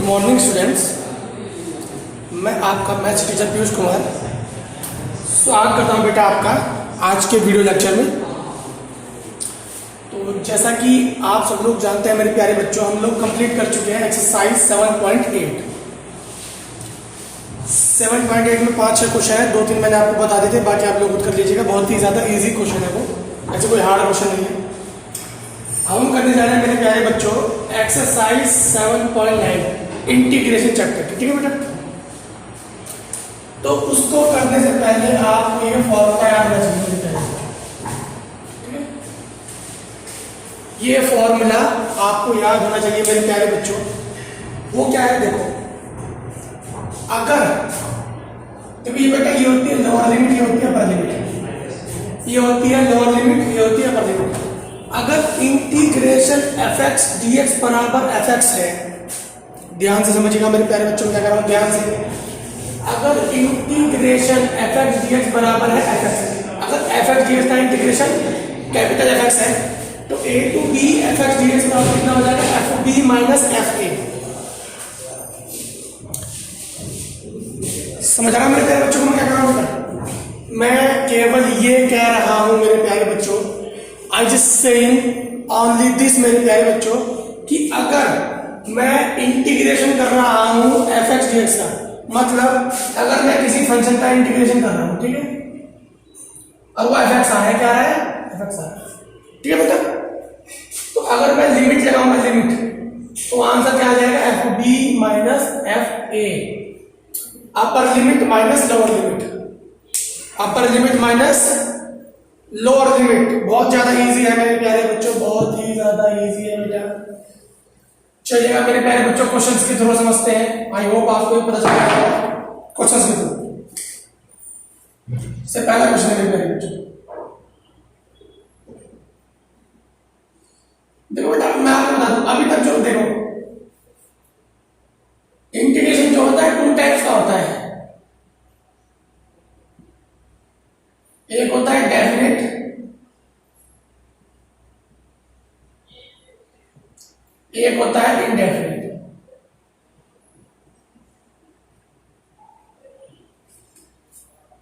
Morning students, मैं आपका maths teacher Piyush Kumar स्वागत करता हूं बेटा आपका आज के वीडियो लेक्चर में। तो जैसा कि आप सब लोग जानते हैं मेरे प्यारे बच्चों, हम लोग कंप्लीट कर चुके हैं एक्सरसाइज 7.8। 7.8 में 5-6 क्वेश्चन है, 2-3 मैंने आपको बता दिए थे, बाकी आप लोग खुद कर लीजिएगा। बहुत ही ज़्यादा ईजी क्वेश्चन है वो, ऐसे कोई हार्ड क्वेश्चन नहीं है। हम करने जा रहे हैं मेरे प्यारे बच्चों एक्सरसाइज 7.9 इंटीग्रेशन चैप्टर, ठीक है बेटा। तो उसको करने से पहले आपको ये फॉर्मूला याद रखना चाहिए। ये फॉर्मूला आपको याद होना चाहिए मेरे प्यारे बच्चों। वो क्या है देखो, अगर तो ये बेटा ये होती है लोअर लिमिट, ये होती है अपर लिमिट, ये होती है लोअर लिमिट, ये होती है अपर लिमिट। अगर इंटीग्रेशन fx dx बराबर fx है, ध्यान से समझिएगा मेरे प्यारे बच्चों, क्या कर रहा हूं ध्यान से। अगर इंटीग्रेशन fx dx बराबर है fx, अगर fx dx का इंटीग्रेशन कैपिटल fx है तो a to b fx dx बराबर कितना हो जाएगा, fb माइनस fa। समझ रहा मेरे प्यारे बच्चों को मैं क्या कर रहा हूं? मैं केवल ये कह रहा हूं मेरे प्यारे बच्चों, I just saying only this मेरे प्यारे बच्चों, कि अगर मैं इंटीग्रेशन कर रहा हूं fx dx का, मतलब अगर मैं किसी फंक्शन का इंटीग्रेशन कर रहा हूं, ठीक है, और वो fx आ है, क्या आ है fx आ है, ठीक है बेटा। तो अगर मैं लिमिट लगाऊंगा लिमिट, तो आंसर क्या आ जाएगा, fb माइनस fa, अपर लिमिट माइनस लोअर लिमिट, अपर लिमिट माइनस लोअर लिमिट। बहुत ज्यादा इजी है मेरे प्यारे बच्चों, बहुत ही ज्यादा इजी है बेटा। चलिएगा मेरे प्यारे बच्चों, क्वेश्चंस के थ्रू समझते हैं। आई होप आपको पता चल गया क्वेश्चंस के थ्रू। से पहला क्वेश्चन है मेरे प्यारे बच्चों, देखो बेटा मैं आपको बता दूं, अभी तक जो देखो इंटीग्रेशन जो होता है 2 टाइप्स का होता है। एक होता है डेफिनेट, एक होता है इनडेफिनेट।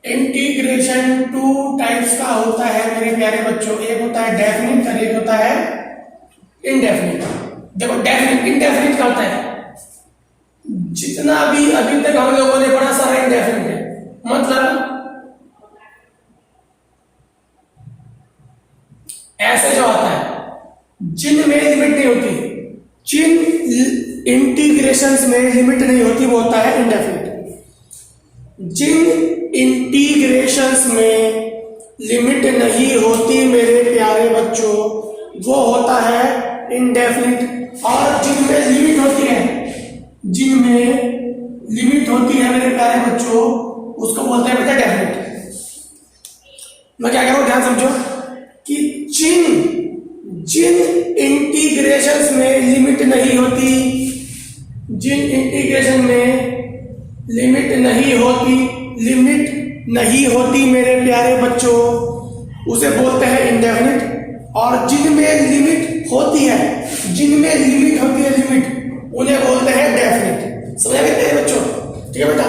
इंटीग्रेशन 2 टाइप्स का होता है मेरे प्यारे बच्चों, एक होता है डेफिनेट और एक होता है इनडेफिनेट। देखो डेफिनेट इनडेफिनेट क्या होता है, जितना भी अभी तक हम लोगों ने पढ़ा सारा इनडेफिनेट है, मतलब ऐसे जो आता है जिनमें लिमिट नहीं होती, जिन इंटीग्रेशंस में लिमिट नहीं होती, वो होता है इनडेफिनेट। जिन इंटीग्रेशंस में लिमिट नहीं होती मेरे प्यारे बच्चों, वो होता है इनडेफिनेट। और जिनमें लिमिट होती है, जिनमें लिमिट होती है मेरे प्यारे बच्चों, उसको बोलते हैं बेटा डेफिनेट। मैं क्या कह रहा हूं ध्यान समझो, कि जिन इंटीग्रेशंस में लिमिट नहीं होती, जिन इंटीग्रेशन में लिमिट नहीं होती मेरे प्यारे बच्चों, उसे बोलते हैं इनडेफिनिट। और जिनमें लिमिट होती है, जिनमें लिमिट होती है लिमिट, उन्हें बोलते हैं डेफिनिट। समझ गए मेरे बच्चों, ठीक है बेटा।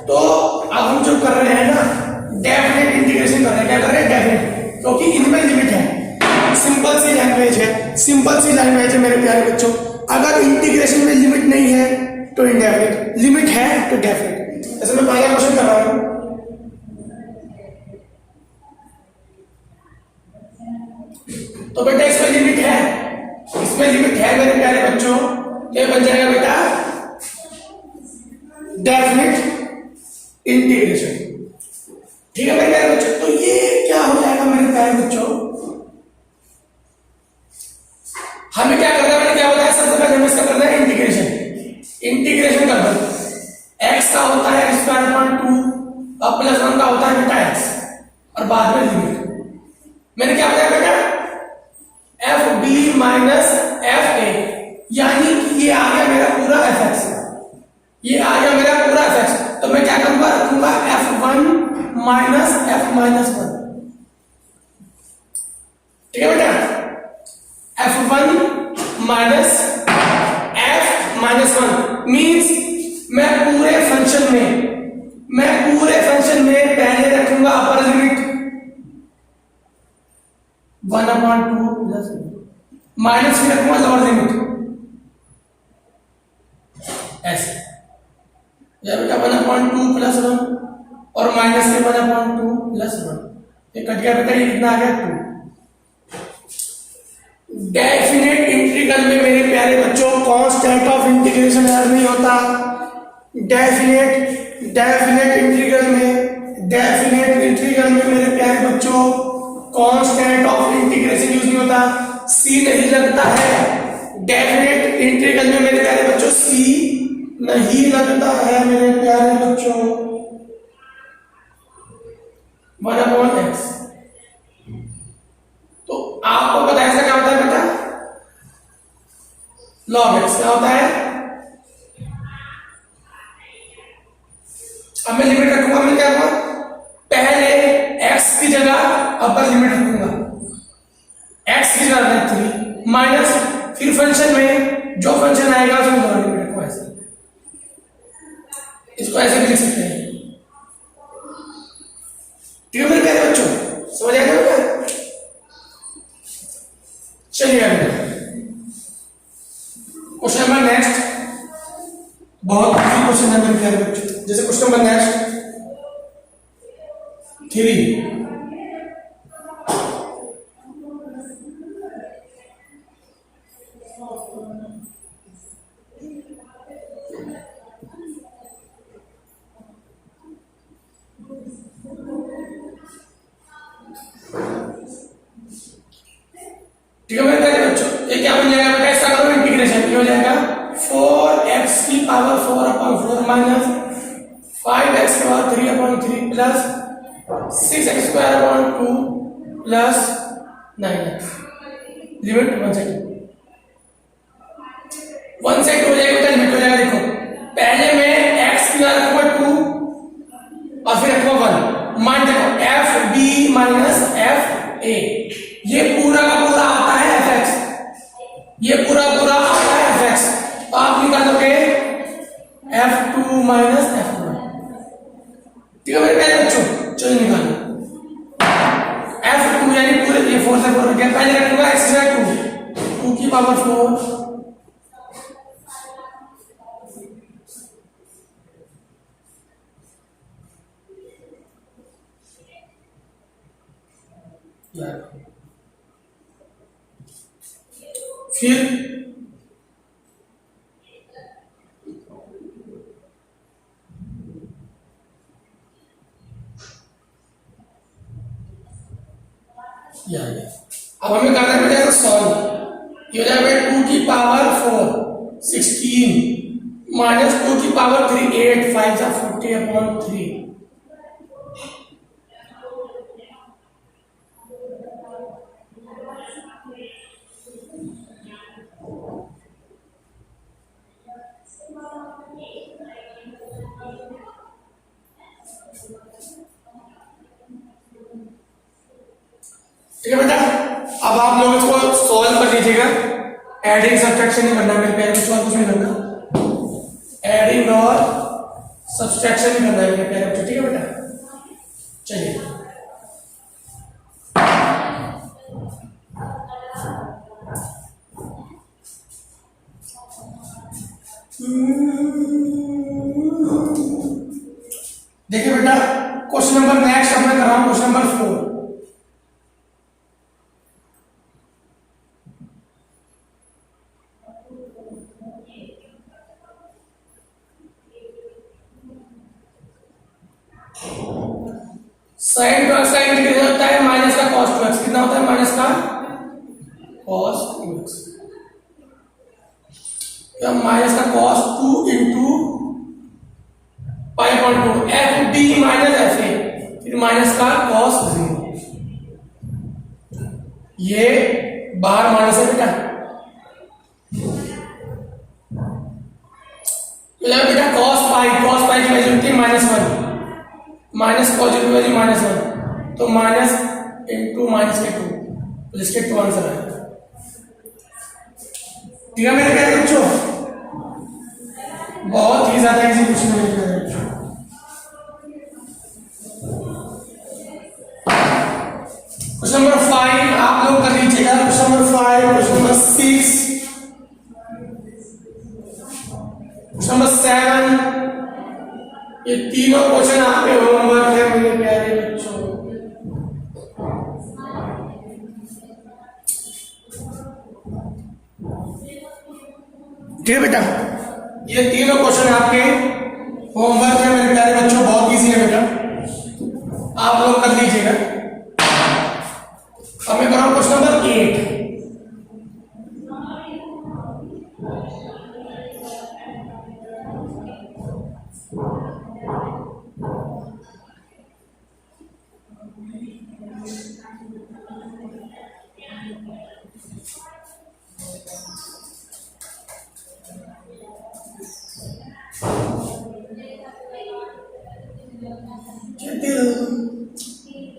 तो अब हम जो कर रहे हैं ना, डेफिनेट इंटीग्रेशन कर रहे हैं, क्या कर रहे हैं डेफिनेट, क्योंकि इनमें लिमिट है। सिंपल सी लैंग्वेज है, सिंपल सी लैंग्वेज है मेरे प्यारे बच्चों। अगर इंटीग्रेशन में लिमिट नहीं है तो इनडेफिनिट, लिमिट है तो डेफिनिट। जैसे मैं पहला क्वेश्चन कर रहा हूं, तो बेटा इसमें लिमिट है, इसमें लिमिट है मेरे प्यारे बच्चों, क्या बन जाएगा बेटा डेफिनिट इंटीग्रेशन, ठीक है मेरे प्यारे बच्चों। तो ये क्या हो जाएगा मेरे प्यारे बच्चों, हमें क्या करना है, मैंने क्या बताया सबसे पहले हमें इसका करना है इंटीग्रेशन। इंटीग्रेशन कर दो, x का होता है स्क्वायर अपॉन 2 और प्लस 1 का होता है बेटा x, और बाद में लिमिट। मैंने क्या बताया बेटा fb माइनस fa, यानी कि ये आ गया मेरा पूरा fx, ये आ गया मेरा पूरा fx। तो मैं क्या करूंगा, रखूंगा f1 माइनस f माइनस 1, ठीक है बेटा। f1 माइनस f -1 मीन्स मैं पूरे फंक्शन में पहले रखूंगा अपर लिमिट 1/2 प्लस माइनस फिर रखूंगा लोअर लिमिट ऐसे, या बेटा 1/2 प्लस 1 और माइनस के 1/2 प्लस 1, ये कट गया बेटा, ये कितना आ गया 2। डेफिनेट इंटीग्रल में मेरे प्यारे बच्चों कांस्टेंट ऑफ इंटीग्रेशन एरर नहीं होता। डेफिनेट इंटीग्रल में मेरे प्यारे बच्चों कांस्टेंट ऑफ इंटीग्रेशन यूज नहीं होता, सी नहीं लगता है। डेफिनेट इंटीग्रल में मेरे प्यारे बच्चों सी नहीं लगता है मेरे प्यारे बच्चों। 1/x, तो आपको पता है इसका क्या होता है बेटा, log x क्या होता है। अब मैं लिमिट रखूंगा, मैं क्या करूंगा, पहले x की जगह अपर लिमिट रखूंगा, x की जगह 3 माइनस फिर फंक्शन में जो फंक्शन आएगा उसमें लोअर लिमिट रखूंगा। ऐसे इसको ऐसे भी लिख सकते हैं। ठीक है मेरे प्यारे बच्चों, समझ आया बेटा। चलिए क्वेश्चन नंबर नेक्स्ट, बहुत इजी क्वेश्चन है मेरे प्यारे बच्चों। जैसे क्वेश्चन नंबर नेक्स्ट 3, ठीक है मेरे प्यारे बच्चों, ये क्या बन जाएगा बेटा, इसका करो इंटीग्रेशन, क्या हो जाएगा 4x की पावर 4/4 माइनस 5x की power 3/3 plus 6x²/2 plus 9x। Limit 1 से 2 हो जाएगा बेटा, लिमिट हो जाएगा। देखो पहले में x की पावर रखूंगा 2 और फिर रखूंगा 1, मान देखो f b minus f a, ये पूरा का पूरा आता है fx, ये पूरा पूरा आता है fx, तो आप निकालोगे f2 माइनस f1। ठीक है मेरे प्यारे बच्चों, चलो निकालो f2 यानी पूरे, ये 4 से 4 गया, पहले रखूंगा x की जगह 2 की पावर 4 फिर अब हमें करना है बेटा सॉल्व। ये हो जाएगा 2 की पावर 4 16 माइनस 2 की पावर 3 8 5 40/3। ठीक है बेटा, अब आप लोग इसको सॉल्व कर लीजिएगा। एडिंग सब्ट्रैक्शन नहीं करना मेरे प्यारे बच्चों, कुछ नहीं करना, एडिंग और सब्ट्रैक्शन नहीं करना है मेरे प्यारे बच्चों। ठीक है बेटा, चलिए देखिए बेटा, क्वेश्चन नंबर नेक्स्ट अब मैं कर रहा हूं क्वेश्चन नंबर 4। साइन 2x का इंटीग्रेशन होता है माइनस का cos 2x, कितना होता है माइनस का cos 2x, या माइनस का cos 2 into π/2 F D minus F A, फिर माइनस का cos 0, ये बाहर माइनस है बेटा। बेटा cos पाई की वैल्यू होती है -1 माइनस cos 0 की वैल्यू -1, तो माइनस इंटू माइनस के 2, तो इसके 2 आंसर आएगा। ठीक है मेरे प्यारे बच्चों, बहुत ही ज्यादा इजी क्वेश्चन है मेरे प्यारे बच्चों। क्वेश्चन नंबर 5 आप लोग कर लीजिएगा। Question number 5, question number 6, question number 7, ये तीनों क्वेश्चन आपके होमवर्क है मेरे प्यारे बच्चों। ठीक है बेटा, ये तीनों क्वेश्चन आपके होमवर्क है मेरे प्यारे बच्चों, बहुत इजी है बेटा, आप लोग कर लीजिएगा। अब मैं कर रहा हूं क्वेश्चन नंबर 8।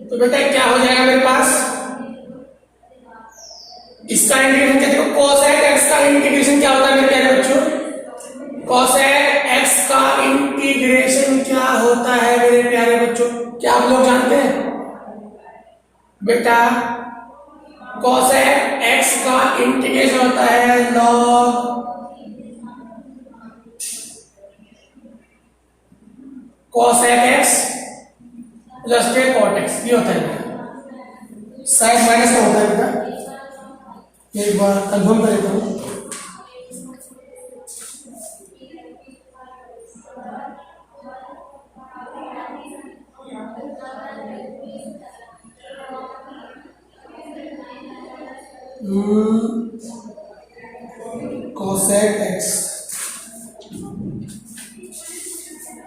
तो बेटा क्या हो जाएगा मेरे पास, इसका इंटीग्रेशन क्या देखो, cosec x का इंटीग्रेशन क्या होता है मेरे प्यारे बच्चों, cosec x का इंटीग्रेशन क्या होता है मेरे प्यारे बच्चों, क्या आप लोग जानते हैं बेटा? cosec x का इंटीग्रेशन होता है log cosec x प्लस के cot x, ये होता है बेटा, साइड माइनस का होता है बेटा, एक बार कंफर्म कर लेता हूं।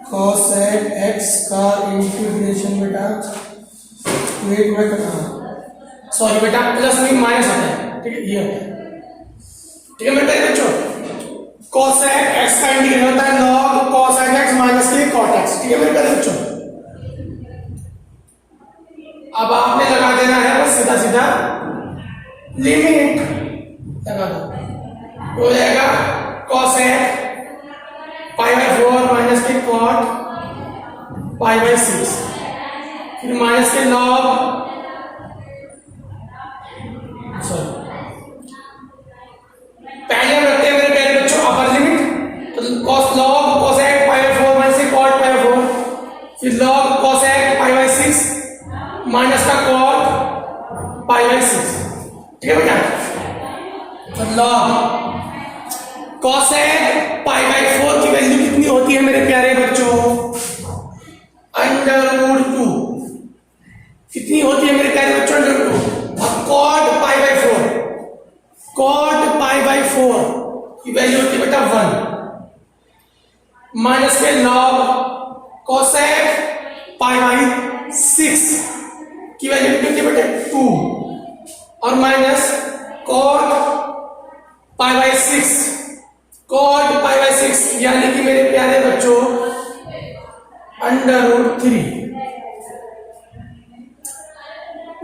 cosec x का इंटीग्रेशन बेटा, वेट में करना, सॉरी बेटा, प्लस नहीं माइनस होता है, ठीक है, ये होता है, ठीक है बेटा बच्चों। cosec x का इंटीग्रेशन होता है log cosec x माइनस के cot x, ठीक है मेरे प्यारे बच्चों। अब आपने लगा देना है बस सीधा सीधा लिमिट लगा दो, हो जाएगा cosec π/4 माइनस के cot π/6, फिर माइनस के log, सॉरी पहले हम रखते हैं मेरे प्यारे बच्चों अपर लिमिट, तो cos log cosec π/4 माइनस के cot π/4, फिर log cosec π/6 माइनस का cot π/6, ठीक है बेटा। तो log cosec π/4 की वैल्यू कितनी होती है मेरे प्यारे बच्चों, √2, कितनी होती है मेरे प्यारे बच्चों, √2। अब cot π/4, cot π/4 की वैल्यू होती है बेटा 1, माइनस के log cosec π/6 की वैल्यू कितनी होती है बेटा 2, और माइनस cot π/6, cot π/6 यानी कि मेरे प्यारे बच्चों √3।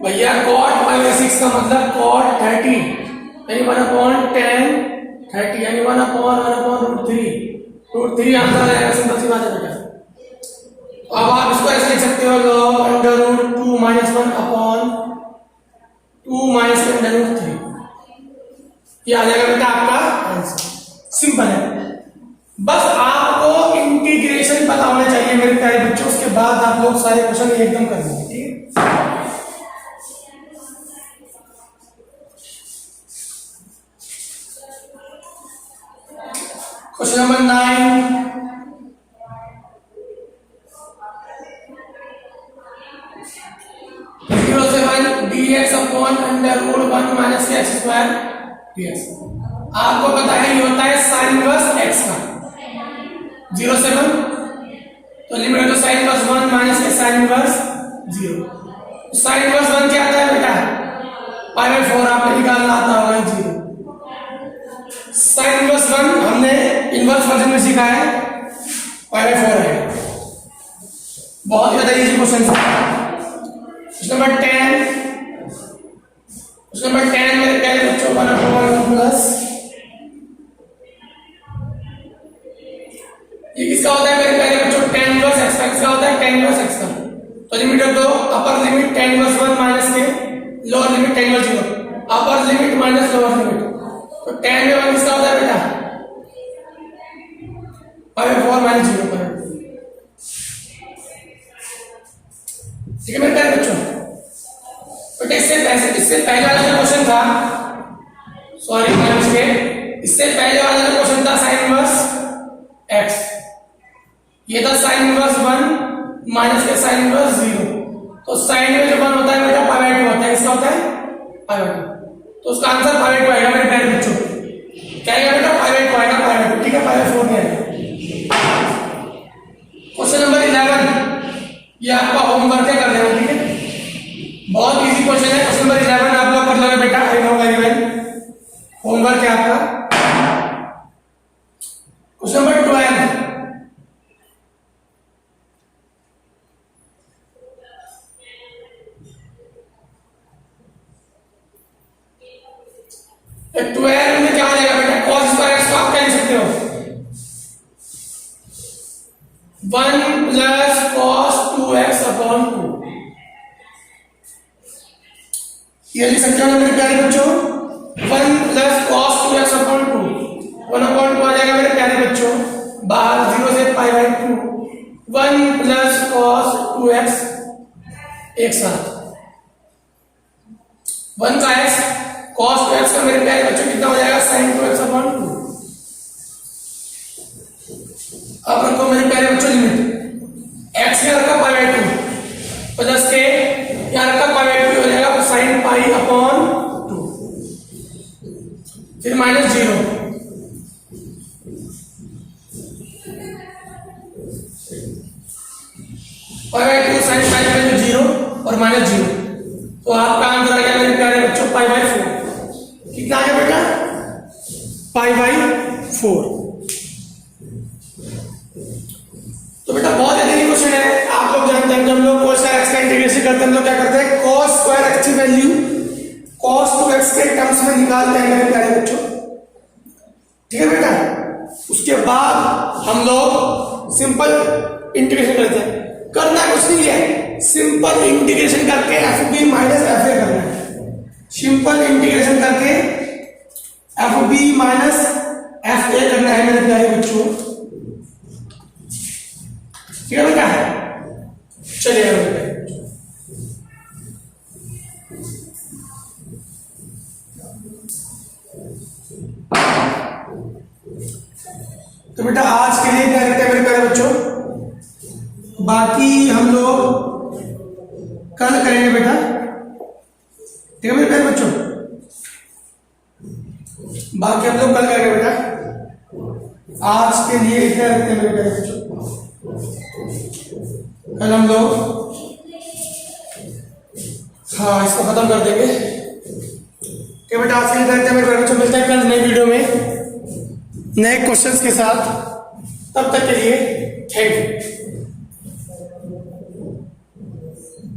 भैया cot π/6 का मतलब cot 30 यानी 1/10 30 यानी 1/√3, √3 आंसर आएगा, सिंपल सी बात है बेटा। अब आप इसको ऐसे लिख सकते हो log √2 - 1/2 माइनस √3, ये आ जाएगा बेटा आपका आंसर, सिंपल है। बस आपको इंटीग्रेशन पता होना चाहिए मेरे प्यारे बच्चों, उसके बाद आप लोग सारे क्वेश्चन एकदम कर लेंगे, ठीक है। Question number 9, dx upon √1 minus के x स्क्वायर dx, आपको पता है ये होता है साइन इनवर्स x का, 0 से 1, तो लिमिट तो साइन इनवर्स 1 माइनस के साइन इनवर्स 0, साइन इनवर्स 1 क्या आता है बेटा, π/4 आपको निकालना आता होगा 0, साइन इनवर्स 1 हमने इनवर्स वर्जन में सीखा है π/4 है, बहुत ज्यादा इजी क्वेश्चन है। नंबर 10, नंबर 10 मेरे प्यारे बच्चों 1/1 प्लस ये किसका होता है मेरे प्यारे बच्चों, tan इनवर्स x का। किसका होता है, tan इनवर्स x का। तो लिमिट रख दो, upper limit tan inverse 1 minus के lower limit tan inverse 0, upper limit minus lower limit. तो tan में 1 किसका होता है बेटा, पाई 4 माइनस 0 पर। ठीक है मेरे प्यारे बच्चों। बेटा इससे पहले वाला जो क्वेश्चन था, सॉरी इससे पहले वाला जो क्वेश्चन था साइन इनवर्स x, ये था साइन इनवर्स 1 माइनस के साइन इनवर्स 0। तो साइन में जो 1 होता है बेटा पाई बाय 2 होता है। किसका होता है, पाई बाय 2। तो उसका आंसर पाई बाय 2 आएगा मेरे प्यारे बच्चों। क्या आएगा बेटा, पाई बाय 2 आएगा, पाई बाय 2। ठीक है, पाई बाय 4 नहीं आएगा। क्वेश्चन नंबर 11, ये आपका होमवर्क है, कर लेना। ठीक है, बहुत इजी क्वेश्चन है। क्वेश्चन नंबर 11 आप लोग कर लोगे बेटा, I know very well. Homework है आपका। क्वेश्चन नंबर 12, में क्या हो जाएगा बेटा, cos स्क्वायर x को आप क्या लिख सकते हो, 1 प्लस cos 2x अपॉन 2। ये लिख सकते हो ना मेरे प्यारे बच्चों, 1 plus cos 2x upon 2। 1 upon 2 आ जाएगा मेरे प्यारे बच्चों, बाहर 0 से pi by 2। 1 plus cos 2x एक साथ 1 का x cos 2x का मेरे प्यारे बच्चों कितना हो जाएगा, sin 2x अपॉन 2। अब रखो मेरे प्यारे बच्चों लिमिट, x यहाँ रखा पाई बाय 2 प्लस के यहाँ रखा पाई बाय 2 हो जाएगा, तो sin पाई अपॉन 2, फिर minus 0, pi by 2 sin pi by 0 और माइनस 0। तो आपका आंसर आ गया मेरे प्यारे बच्चों पाई बाय 4। कितना आ गया बेटा, पाई बाय 4। तो बेटा बहुत इजी क्वेश्चन है। आप लोग जानते हैं जब हम लोग cos स्क्वायर x का इंटीग्रेशन करते हैं हम लोग क्या करते हैं, cos स्क्वायर x की वैल्यू cos 2x के टर्म्स में निकालते हैं मेरे प्यारे बच्चों। ठीक है बेटा, उसके बाद हम लोग सिंपल इंटीग्रेशन करते हैं। करना कुछ नहीं है, सिंपल इंटीग्रेशन करके f b minus F a करना है। सिंपल इंटीग्रेशन करके f b minus F a करना है मेरे प्यारे बच्चों। ठीक है बेटा, चलिए तो बेटा आज के लिए क्या करते हैं मेरे प्यारे बच्चों, बाकी हम लोग कल करेंगे बेटा। ठीक है मेरे प्यारे बच्चों, बाकी हम लोग कल करेंगे बेटा। आज के लिए इतना रखते हैं मेरे प्यारे बच्चों, कल हम लोग हाँ इसको खत्म कर देंगे। ठीक है बेटा, आज के लिए करते हैं मेरे प्यारे बच्चों। मिलते हैं कल नई वीडियो में नए क्वेश्चंस के साथ। तब तक के लिए थैंक यू।